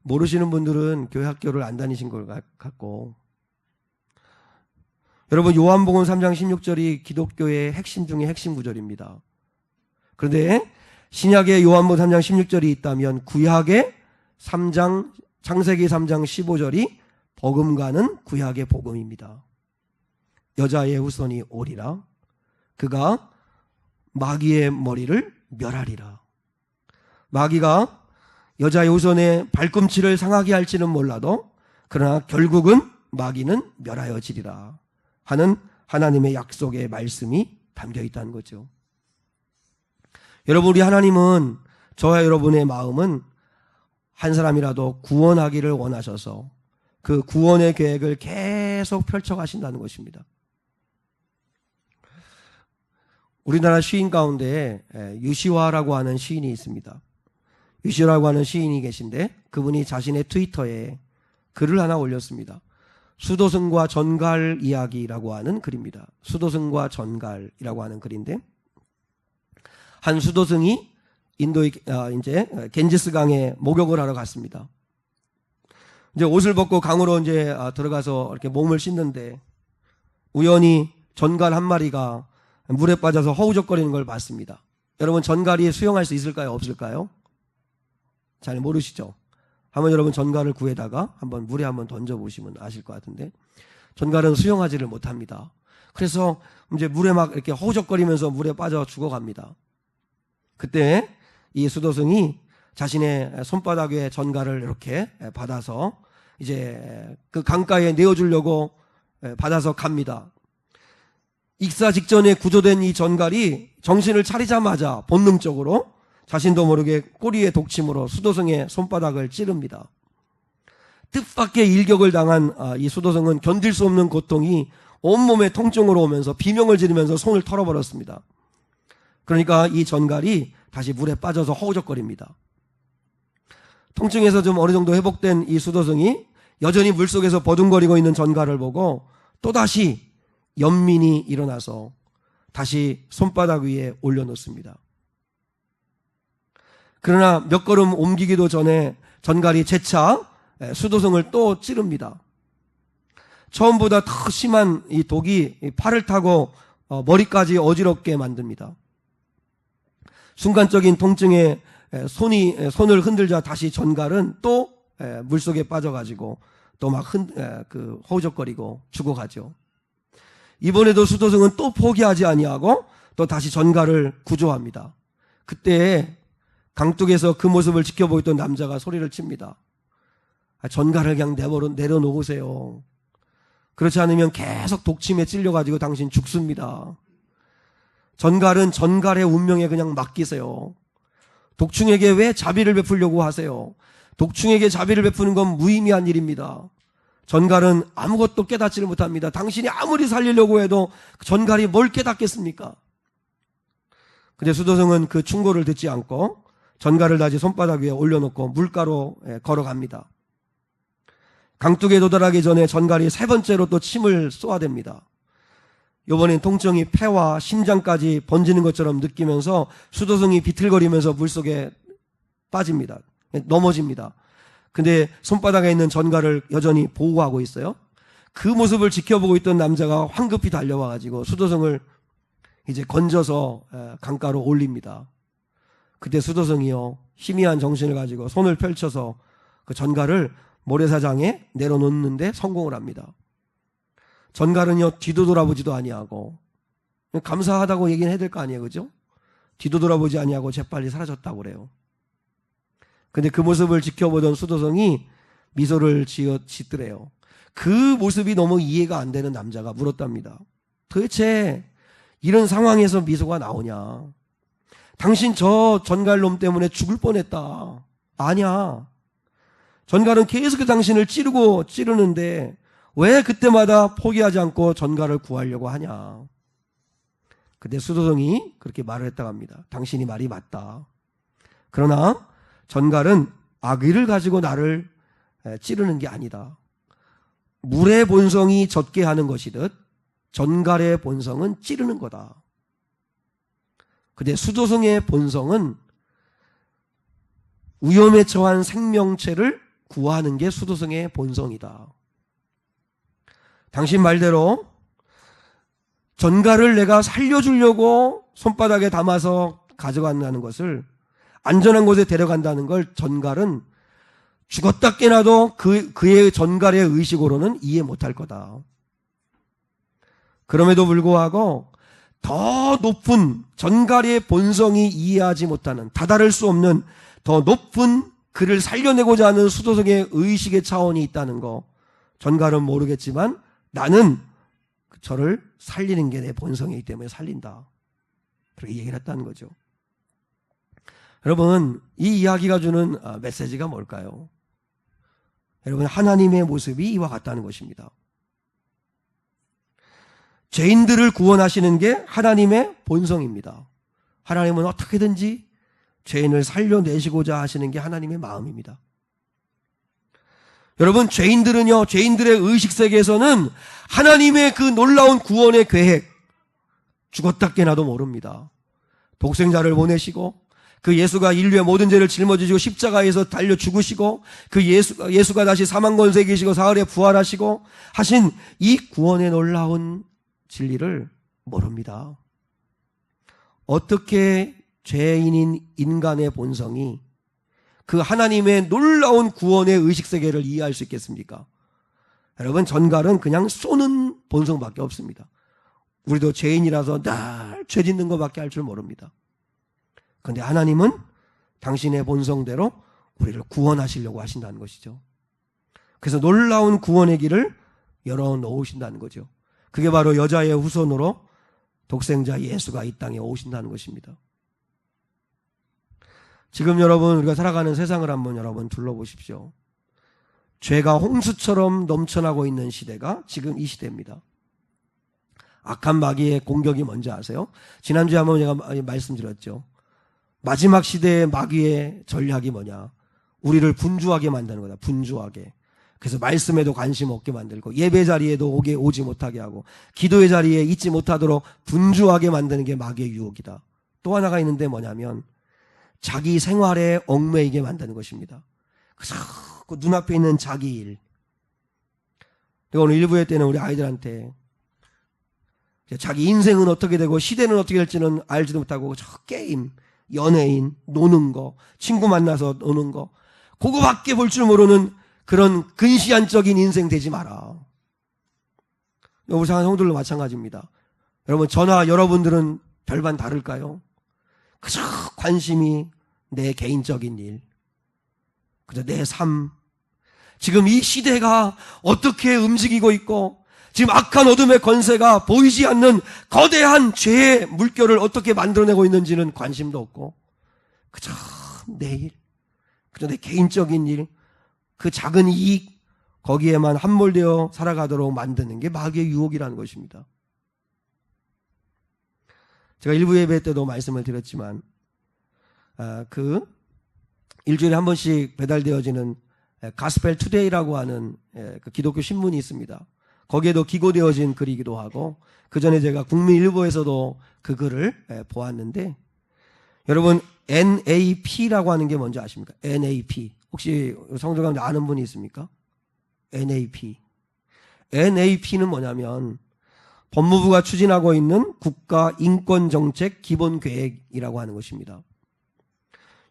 모르시는 분들은 교회 학교를 안 다니신 걸 같고, 여러분 요한복음 3장 16절이 기독교의 핵심 중에 핵심 구절입니다. 그런데 신약의 요한복음 3장 16절이 있다면 구약의 창세기 3장 15절이 버금가는 구약의 복음입니다. 여자의 후손이 오리라. 그가 마귀의 머리를 멸하리라. 마귀가 여자의 후손의 발꿈치를 상하게 할지는 몰라도 그러나 결국은 마귀는 멸하여지리라 하는 하나님의 약속의 말씀이 담겨 있다는 거죠. 여러분, 우리 하나님은 저와 여러분의 마음은 한 사람이라도 구원하기를 원하셔서 그 구원의 계획을 계속 펼쳐가신다는 것입니다. 우리나라 시인 가운데 유시화라고 하는 시인이 있습니다. 유시화라고 하는 시인이 계신데 그분이 자신의 트위터에 글을 하나 올렸습니다. 수도승과 전갈 이야기라고 하는 글입니다. 수도승과 전갈이라고 하는 글인데 한 수도승이 인도의 이제 겐지스강에 목욕을 하러 갔습니다. 이제 옷을 벗고 강으로 이제 들어가서 이렇게 몸을 씻는데 우연히 전갈 한 마리가 물에 빠져서 허우적거리는 걸 봤습니다. 여러분, 전갈이 수영할 수 있을까요? 없을까요? 잘 모르시죠? 한번 여러분 전갈을 구해다가 한번 물에 한번 던져보시면 아실 것 같은데 전갈은 수영하지를 못합니다. 그래서 이제 물에 막 이렇게 허우적거리면서 물에 빠져 죽어갑니다. 그때 이 수도승이 자신의 손바닥에 전갈을 이렇게 받아서 이제 그 강가에 내어주려고 받아서 갑니다. 익사 직전에 구조된 이 전갈이 정신을 차리자마자 본능적으로 자신도 모르게 꼬리에 독침으로 수도승의 손바닥을 찌릅니다. 뜻밖의 일격을 당한 이 수도승은 견딜 수 없는 고통이 온몸에 통증으로 오면서 비명을 지르면서 손을 털어버렸습니다. 그러니까 이 전갈이 다시 물에 빠져서 허우적거립니다. 통증에서 좀 어느 정도 회복된 이 수도승이 여전히 물속에서 버둥거리고 있는 전갈을 보고 또다시 연민이 일어나서 다시 손바닥 위에 올려놓습니다. 그러나 몇 걸음 옮기기도 전에 전갈이 재차 수도성을 또 찌릅니다. 처음보다 더 심한 이 독이 팔을 타고 머리까지 어지럽게 만듭니다. 순간적인 통증에 손을 흔들자 다시 전갈은 또 물속에 빠져가지고 또 막 허우적거리고 죽어가죠. 이번에도 수도성은 또 포기하지 아니하고 또 다시 전갈을 구조합니다. 그때 강둑에서 그 모습을 지켜보고 있던 남자가 소리를 칩니다. 전갈을 그냥 내려놓으세요. 그렇지 않으면 계속 독침에 찔려가지고 당신 죽습니다. 전갈은 전갈의 운명에 그냥 맡기세요. 독충에게 왜 자비를 베풀려고 하세요? 독충에게 자비를 베푸는 건 무의미한 일입니다. 전갈은 아무것도 깨닫지를 못합니다. 당신이 아무리 살리려고 해도 전갈이 뭘 깨닫겠습니까? 근데 수도성은 그 충고를 듣지 않고 전갈을 다시 손바닥 위에 올려놓고 물가로 걸어갑니다. 강둑에 도달하기 전에 전갈이 세 번째로 또 침을 쏘아댑니다. 이번엔 통증이 폐와 심장까지 번지는 것처럼 느끼면서 수도성이 비틀거리면서 물속에 빠집니다. 넘어집니다. 근데 손바닥에 있는 전갈을 여전히 보호하고 있어요. 그 모습을 지켜보고 있던 남자가 황급히 달려와가지고 수도성을 이제 건져서 강가로 올립니다. 그때 수도성이요, 희미한 정신을 가지고 손을 펼쳐서 그 전갈을 모래사장에 내려놓는데 성공을 합니다. 전갈은요, 뒤도 돌아보지도 아니하고, 감사하다고 얘기는 해야 될 거 아니에요, 그죠? 뒤도 돌아보지 아니하고 재빨리 사라졌다고 그래요. 근데 그 모습을 지켜보던 수도성이 미소를 짓더래요. 그 모습이 너무 이해가 안 되는 남자가 물었답니다. 도대체 이런 상황에서 미소가 나오냐? 당신 저 전갈놈 때문에 죽을 뻔했다. 아니야. 전갈은 계속 당신을 찌르는데 왜 그때마다 포기하지 않고 전갈을 구하려고 하냐? 근데 수도성이 그렇게 말을 했다고 합니다. 당신이 말이 맞다. 그러나 전갈은 악의를 가지고 나를 찌르는 게 아니다. 물의 본성이 젖게 하는 것이듯 전갈의 본성은 찌르는 거다. 근데 수도성의 본성은 위험에 처한 생명체를 구하는 게 수도성의 본성이다. 당신 말대로 전갈을 내가 살려주려고 손바닥에 담아서 가져간다는 것을, 안전한 곳에 데려간다는 걸 전갈은 죽었다 깨나도 그의 전갈의 의식으로는 이해 못할 거다. 그럼에도 불구하고 더 높은 전갈의 본성이 이해하지 못하는, 다다를 수 없는 더 높은 그를 살려내고자 하는 수도성의 의식의 차원이 있다는 거, 전갈은 모르겠지만 나는 저를 살리는 게 내 본성이기 때문에 살린다. 그렇게 얘기를 했다는 거죠. 여러분, 이 이야기가 주는 메시지가 뭘까요? 여러분, 하나님의 모습이 이와 같다는 것입니다. 죄인들을 구원하시는 게 하나님의 본성입니다. 하나님은 어떻게든지 죄인을 살려내시고자 하시는 게 하나님의 마음입니다. 여러분, 죄인들은요, 죄인들의 의식세계에서는 하나님의 그 놀라운 구원의 계획, 죽었다 깨나도 모릅니다. 독생자를 보내시고, 그 예수가 인류의 모든 죄를 짊어지시고 십자가에서 달려 죽으시고, 그 예수가 다시 사망 권세 계시고 사흘에 부활하시고 하신 이 구원의 놀라운 진리를 모릅니다. 어떻게 죄인인 인간의 본성이 그 하나님의 놀라운 구원의 의식세계를 이해할 수 있겠습니까? 여러분, 전갈은 그냥 쏘는 본성밖에 없습니다. 우리도 죄인이라서 늘 죄 짓는 것밖에 할 줄 모릅니다. 그런데 하나님은 당신의 본성대로 우리를 구원하시려고 하신다는 것이죠. 그래서 놀라운 구원의 길을 열어놓으신다는 거죠. 그게 바로 여자의 후손으로 독생자 예수가 이 땅에 오신다는 것입니다. 지금 여러분, 우리가 살아가는 세상을 한번 여러분 둘러보십시오. 죄가 홍수처럼 넘쳐나고 있는 시대가 지금 이 시대입니다. 악한 마귀의 공격이 뭔지 아세요? 지난주에 한번 제가 말씀드렸죠. 마지막 시대의 마귀의 전략이 뭐냐? 우리를 분주하게 만드는 거다. 분주하게. 그래서 말씀에도 관심 없게 만들고, 예배 자리에도 오지 못하게 하고, 기도의 자리에 있지 못하도록 분주하게 만드는 게 마귀의 유혹이다. 또 하나가 있는데 뭐냐면 자기 생활에 얽매이게 만드는 것입니다. 그래서 그 눈앞에 있는 자기 일. 그리고 오늘 1부회 때는 우리 아이들한테 자기 인생은 어떻게 되고 시대는 어떻게 될지는 알지도 못하고 저 게임, 연예인, 노는 거, 친구 만나서 노는 거, 그거밖에 볼 줄 모르는 그런 근시안적인 인생 되지 마라. 우리 성도들도 마찬가지입니다. 여러분, 저나 여러분들은 별반 다를까요? 그저 관심이 내 개인적인 일, 그저 내 삶, 지금 이 시대가 어떻게 움직이고 있고 지금 악한 어둠의 권세가 보이지 않는 거대한 죄의 물결을 어떻게 만들어내고 있는지는 관심도 없고 그저 내 일, 그저 내 개인적인 일, 그 작은 이익 거기에만 함몰되어 살아가도록 만드는 게 마귀의 유혹이라는 것입니다. 제가 일부 예배 때도 말씀을 드렸지만 그 일주일에 한 번씩 배달되어지는 가스펠 투데이라고 하는 그 기독교 신문이 있습니다. 거기에도 기고되어진 글이기도 하고 그 전에 제가 국민일보에서도 그 글을 보았는데 여러분 NAP라고 하는 게 뭔지 아십니까? NAP 혹시 성도 가운데 아는 분이 있습니까? NAP는 뭐냐면 법무부가 추진하고 있는 국가인권정책 기본계획이라고 하는 것입니다.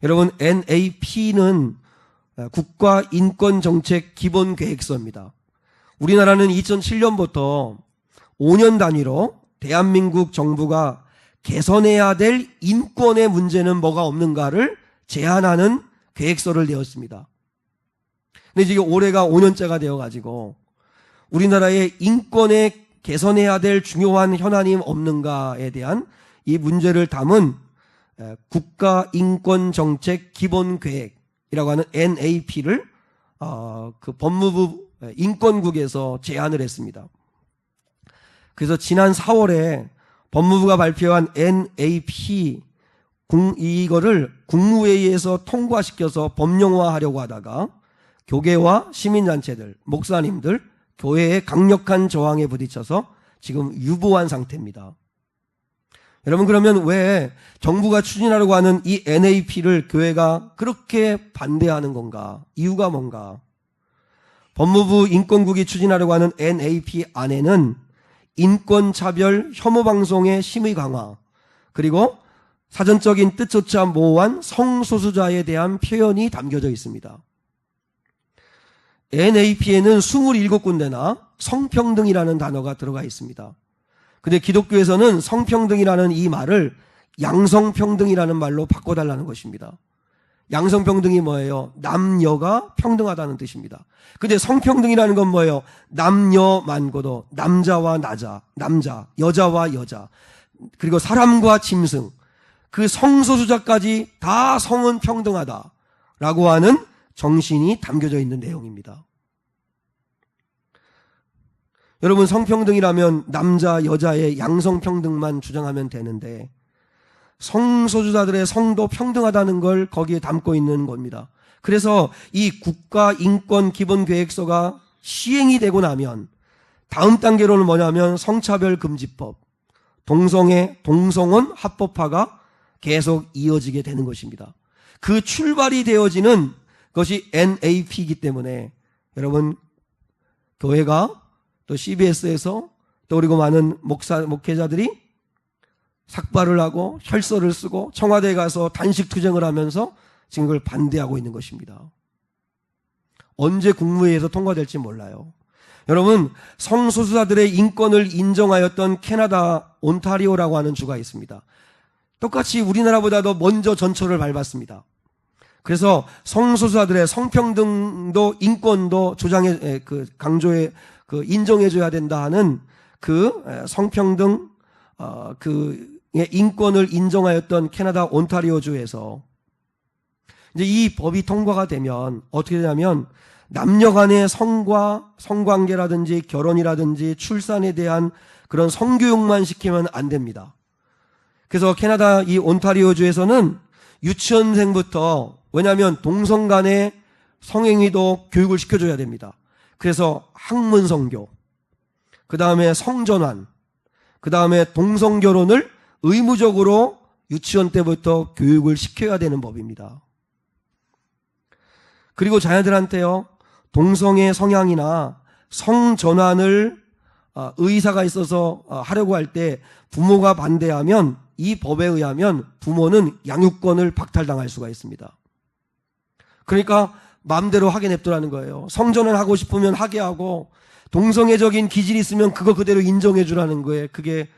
여러분 NAP는 국가인권정책 기본계획서입니다. 우리나라는 2007년부터 5년 단위로 대한민국 정부가 개선해야 될 인권의 문제는 뭐가 없는가를 제안하는 계획서를 내었습니다. 근데 지금 올해가 5년째가 되어가지고 우리나라의 인권에 개선해야 될 중요한 현안이 없는가에 대한 이 문제를 담은 국가인권정책 기본계획이라고 하는 NAP를 그 법무부 인권국에서 제안을 했습니다. 그래서 지난 4월에 법무부가 발표한 NAP 이거를 국무회의에서 통과시켜서 법령화하려고 하다가 교계와 시민단체들, 목사님들, 교회의 강력한 저항에 부딪혀서 지금 유보한 상태입니다. 여러분 그러면 왜 정부가 추진하려고 하는 이 NAP를 교회가 그렇게 반대하는 건가? 이유가 뭔가? 법무부 인권국이 추진하려고 하는 NAP 안에는 인권차별 혐오방송의 심의 강화 그리고 사전적인 뜻조차 모호한 성소수자에 대한 표현이 담겨져 있습니다. NAP에는 27군데나 성평등이라는 단어가 들어가 있습니다. 근데 기독교에서는 성평등이라는 이 말을 양성평등이라는 말로 바꿔달라는 것입니다. 양성평등이 뭐예요? 남녀가 평등하다는 뜻입니다. 근데 성평등이라는 건 뭐예요? 남녀 말고도 남자와 남자, 여자와 여자, 그리고 사람과 짐승, 그 성소수자까지 다 성은 평등하다라고 하는 정신이 담겨져 있는 내용입니다. 여러분 성평등이라면 남자, 여자의 양성평등만 주장하면 되는데 성소수자들의 성도 평등하다는 걸 거기에 담고 있는 겁니다. 그래서 이 국가인권기본계획서가 시행이 되고 나면 다음 단계로는 뭐냐면 성차별금지법, 동성혼 합법화가 계속 이어지게 되는 것입니다. 그 출발이 되어지는 것이 NAP이기 때문에 여러분 교회가 또 CBS에서 또 그리고 많은 목회자들이 삭발을 하고 혈서를 쓰고 청와대에 가서 단식 투쟁을 하면서 지금 그걸 반대하고 있는 것입니다. 언제 국무회의에서 통과될지 몰라요. 여러분 성소수자들의 인권을 인정하였던 캐나다 온타리오라고 하는 주가 있습니다. 똑같이 우리나라보다도 먼저 전철을 밟았습니다. 그래서 성소수자들의 성평등도 인권도 강조해 인정해줘야 된다 하는 그 성평등 인권을 인정하였던 캐나다 온타리오주에서 이제 이 법이 통과가 되면 어떻게 되냐면 남녀 간의 성관계라든지 결혼이라든지 출산에 대한 그런 성교육만 시키면 안 됩니다. 그래서 캐나다 이 온타리오주에서는 유치원생부터 왜냐하면 동성 간의 성행위도 교육을 시켜줘야 됩니다. 그래서 학문성교, 그 다음에 성전환, 그 다음에 동성결혼을 의무적으로 유치원 때부터 교육을 시켜야 되는 법입니다. 그리고 자녀들한테요, 동성애 성향이나 성전환을 의사가 있어서 하려고 할 때 부모가 반대하면 이 법에 의하면 부모는 양육권을 박탈당할 수가 있습니다. 그러니까 마음대로 하게 냅두라는 거예요. 성전환 하고 싶으면 하게 하고 동성애적인 기질이 있으면 그거 그대로 인정해 주라는 거예요. 그게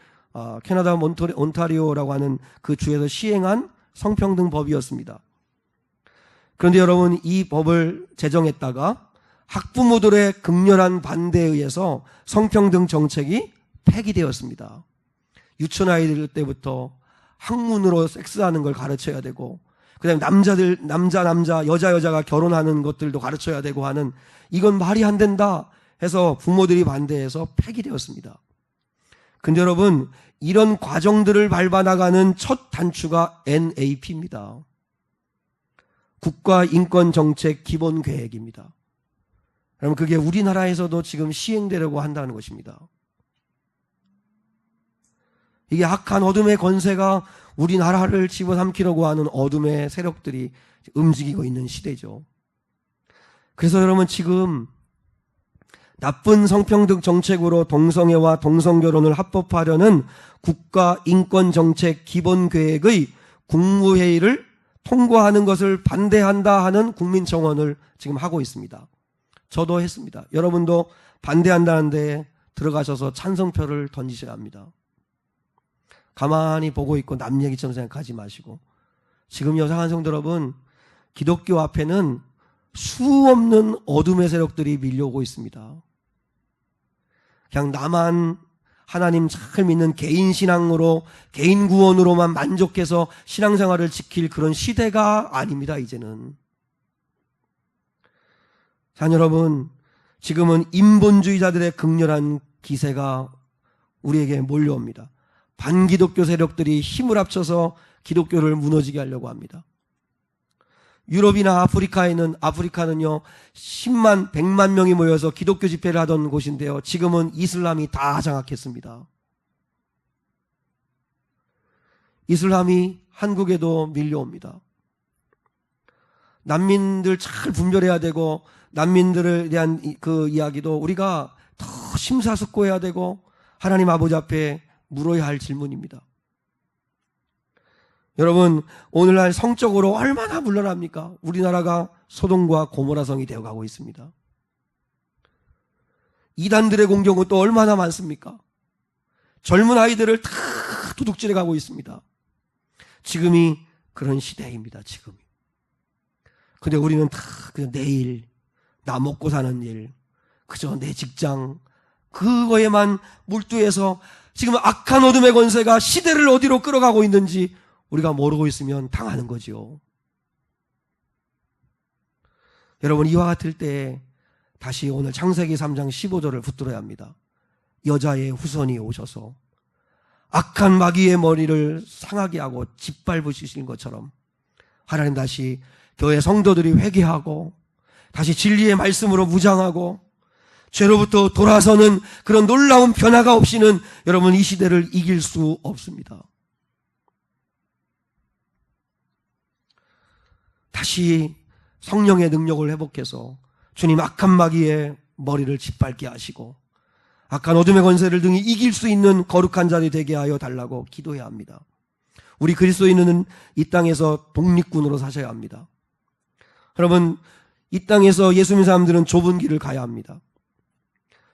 캐나다 온타리오라고 하는 그 주에서 시행한 성평등 법이었습니다. 그런데 여러분, 이 법을 제정했다가 학부모들의 극렬한 반대에 의해서 성평등 정책이 폐기되었습니다. 유치원 아이들 때부터 학문으로 섹스하는 걸 가르쳐야 되고, 그다음에 남자 여자가 결혼하는 것들도 가르쳐야 되고 하는, 이건 말이 안 된다 해서 부모들이 반대해서 폐기되었습니다. 근데 여러분, 이런 과정들을 밟아나가는 첫 단추가 NAP입니다. 국가인권정책 기본계획입니다. 여러분, 그게 우리나라에서도 지금 시행되려고 한다는 것입니다. 이게 악한 어둠의 권세가 우리나라를 집어삼키려고 하는 어둠의 세력들이 움직이고 있는 시대죠. 그래서 여러분, 지금 나쁜 성평등 정책으로 동성애와 동성결혼을 합법화하려는 국가인권정책 기본계획의 국무회의를 통과하는 것을 반대한다 하는 국민청원을 지금 하고 있습니다. 저도 했습니다. 여러분도 반대한다는 데에 들어가셔서 찬성표를 던지셔야 합니다. 가만히 보고 있고 남 얘기처럼 생각하지 마시고, 지금 여상한 성도 여러분, 기독교 앞에는 수없는 어둠의 세력들이 밀려오고 있습니다. 그냥 나만 하나님 잘 믿는 개인 신앙으로, 개인 구원으로만 만족해서 신앙생활을 지킬 그런 시대가 아닙니다, 이제는. 자녀 여러분, 지금은 인본주의자들의 극렬한 기세가 우리에게 몰려옵니다. 반기독교 세력들이 힘을 합쳐서 기독교를 무너지게 하려고 합니다. 유럽이나 아프리카는요 10만 100만 명이 모여서 기독교 집회를 하던 곳인데요, 지금은 이슬람이 다 장악했습니다. 이슬람이 한국에도 밀려옵니다. 난민들 잘 분별해야 되고, 난민들에 대한 그 이야기도 우리가 더 심사숙고해야 되고, 하나님 아버지 앞에 물어야 할 질문입니다. 여러분, 오늘날 성적으로 얼마나 물러납니까? 우리나라가 소돔과 고모라성이 되어가고 있습니다. 이단들의 공격은 또 얼마나 많습니까? 젊은 아이들을 다 도둑질해 가고 있습니다. 지금이 그런 시대입니다, 지금이. 근데 우리는 다 그냥 내일, 나 먹고 사는 일, 그저 내 직장, 그거에만 몰두해서 지금 악한 어둠의 권세가 시대를 어디로 끌어가고 있는지 우리가 모르고 있으면 당하는 거죠. 여러분, 이와 같을 때 다시 오늘 창세기 3장 15절을 붙들어야 합니다. 여자의 후손이 오셔서 악한 마귀의 머리를 상하게 하고 짓밟으시는 것처럼 하나님 다시 교회 성도들이 회개하고 다시 진리의 말씀으로 무장하고 죄로부터 돌아서는 그런 놀라운 변화가 없이는 여러분, 이 시대를 이길 수 없습니다. 다시 성령의 능력을 회복해서 주님 악한 마귀의 머리를 짓밟게 하시고 악한 어둠의 권세를 등이 이길 수 있는 거룩한 자들이 되게 하여 달라고 기도해야 합니다. 우리 그리스도인은 이 땅에서 독립군으로 사셔야 합니다. 여러분, 이 땅에서 예수 믿는 사람들은 좁은 길을 가야 합니다.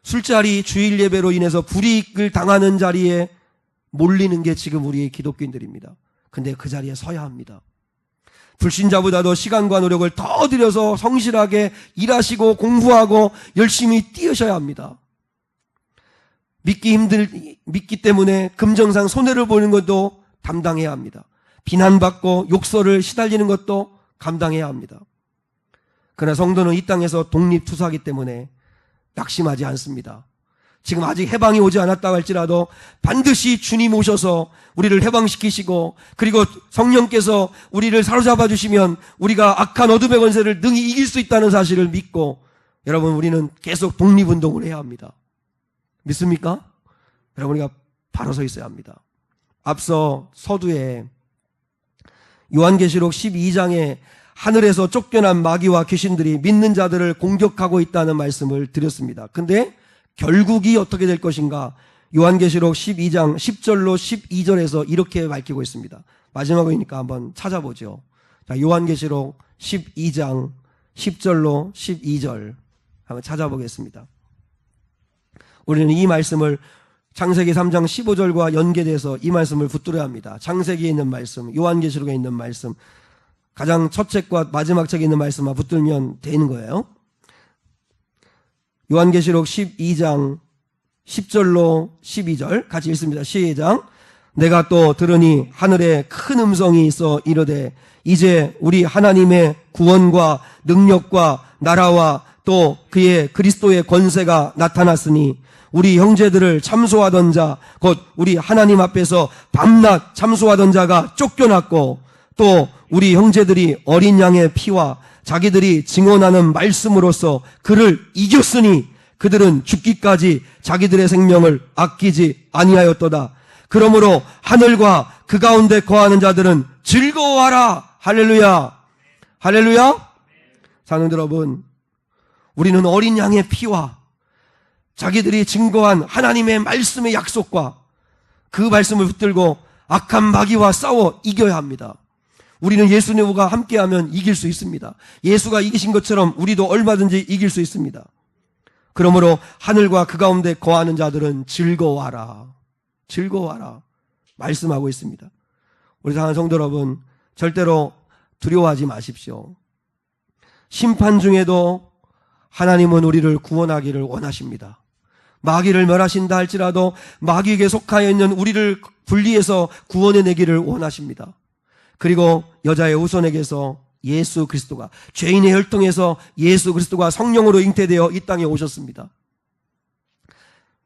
술자리, 주일 예배로 인해서 불이익을 당하는 자리에 몰리는 게 지금 우리의 기독교인들입니다. 근데 그 자리에 서야 합니다. 불신자보다도 시간과 노력을 더 들여서 성실하게 일하시고 공부하고 열심히 뛰으셔야 합니다. 믿기 때문에 금정상 손해를 보는 것도 담당해야 합니다. 비난받고 욕설을 시달리는 것도 감당해야 합니다. 그러나 성도는 이 땅에서 독립투사하기 때문에 낙심하지 않습니다. 지금 아직 해방이 오지 않았다고 할지라도 반드시 주님 오셔서 우리를 해방시키시고, 그리고 성령께서 우리를 사로잡아 주시면 우리가 악한 어둠의 권세를 능히 이길 수 있다는 사실을 믿고, 여러분, 우리는 계속 독립운동을 해야 합니다. 믿습니까? 여러분, 우리가 바로 서 있어야 합니다. 앞서 서두에 요한계시록 12장에 하늘에서 쫓겨난 마귀와 귀신들이 믿는 자들을 공격하고 있다는 말씀을 드렸습니다. 근데 결국이 어떻게 될 것인가? 요한계시록 12장 10절로 12절에서 이렇게 밝히고 있습니다. 마지막이니까 한번 찾아보죠. 자, 요한계시록 12장 10절로 12절 한번 찾아보겠습니다. 우리는 이 말씀을 창세기 3장 15절과 연계돼서 이 말씀을 붙들어야 합니다. 창세기에 있는 말씀, 요한계시록에 있는 말씀, 가장 첫 책과 마지막 책에 있는 말씀만 붙들면 되는 거예요. 요한계시록 12장 10절로 12절 같이 읽습니다. 시작. 내가 또 들으니 하늘에 큰 음성이 있어 이르되 이제 우리 하나님의 구원과 능력과 나라와 또 그의 그리스도의 권세가 나타났으니 우리 형제들을 참소하던 자 곧 우리 하나님 앞에서 밤낮 참소하던 자가 쫓겨났고 또 우리 형제들이 어린 양의 피와 자기들이 증언하는 말씀으로써 그를 이겼으니 그들은 죽기까지 자기들의 생명을 아끼지 아니하였도다. 그러므로 하늘과 그 가운데 거하는 자들은 즐거워하라. 할렐루야. 할렐루야. 사랑하는 여러분, 우리는 어린 양의 피와 자기들이 증거한 하나님의 말씀의 약속과 그 말씀을 붙들고 악한 마귀와 싸워 이겨야 합니다. 우리는 예수님과 함께하면 이길 수 있습니다. 예수가 이기신 것처럼 우리도 얼마든지 이길 수 있습니다. 그러므로 하늘과 그 가운데 거하는 자들은 즐거워하라. 즐거워하라. 말씀하고 있습니다. 우리 사랑하는 성도 여러분, 절대로 두려워하지 마십시오. 심판 중에도 하나님은 우리를 구원하기를 원하십니다. 마귀를 멸하신다 할지라도 마귀에게 속하여 있는 우리를 분리해서 구원해내기를 원하십니다. 그리고 여자의 후손에게서 예수 그리스도가 죄인의 혈통에서 예수 그리스도가 성령으로 잉태되어 이 땅에 오셨습니다.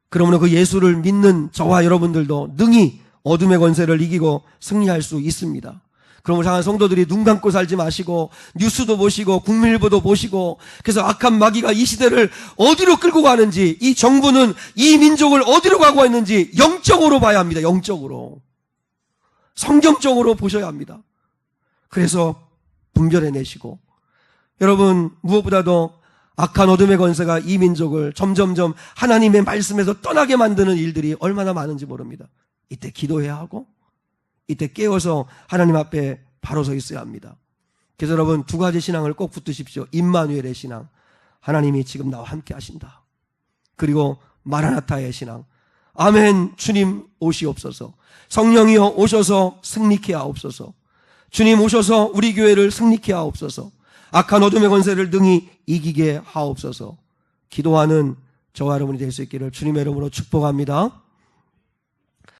그러므로 그 예수를 믿는 저와 여러분들도 능히 어둠의 권세를 이기고 승리할 수 있습니다. 그러므로 사랑하는 성도들이 눈 감고 살지 마시고 뉴스도 보시고 국민일보도 보시고 그래서 악한 마귀가 이 시대를 어디로 끌고 가는지, 이 정부는 이 민족을 어디로 가고 있는지 영적으로 봐야 합니다. 영적으로. 성경적으로 보셔야 합니다. 그래서 분별해내시고, 여러분 무엇보다도 악한 어둠의 권세가 이 민족을 점점점 하나님의 말씀에서 떠나게 만드는 일들이 얼마나 많은지 모릅니다. 이때 기도해야 하고 이때 깨어서 하나님 앞에 바로 서 있어야 합니다. 그래서 여러분 두 가지 신앙을 꼭 붙드십시오. 임마누엘의 신앙, 하나님이 지금 나와 함께 하신다. 그리고 마라나타의 신앙, 아멘, 주님 오시옵소서. 성령이여 오셔서 승리케 하옵소서. 주님 오셔서 우리 교회를 승리케 하옵소서. 악한 어둠의 권세를 능히 이기게 하옵소서. 기도하는 저와 여러분이 될 수 있기를 주님의 이름으로 축복합니다.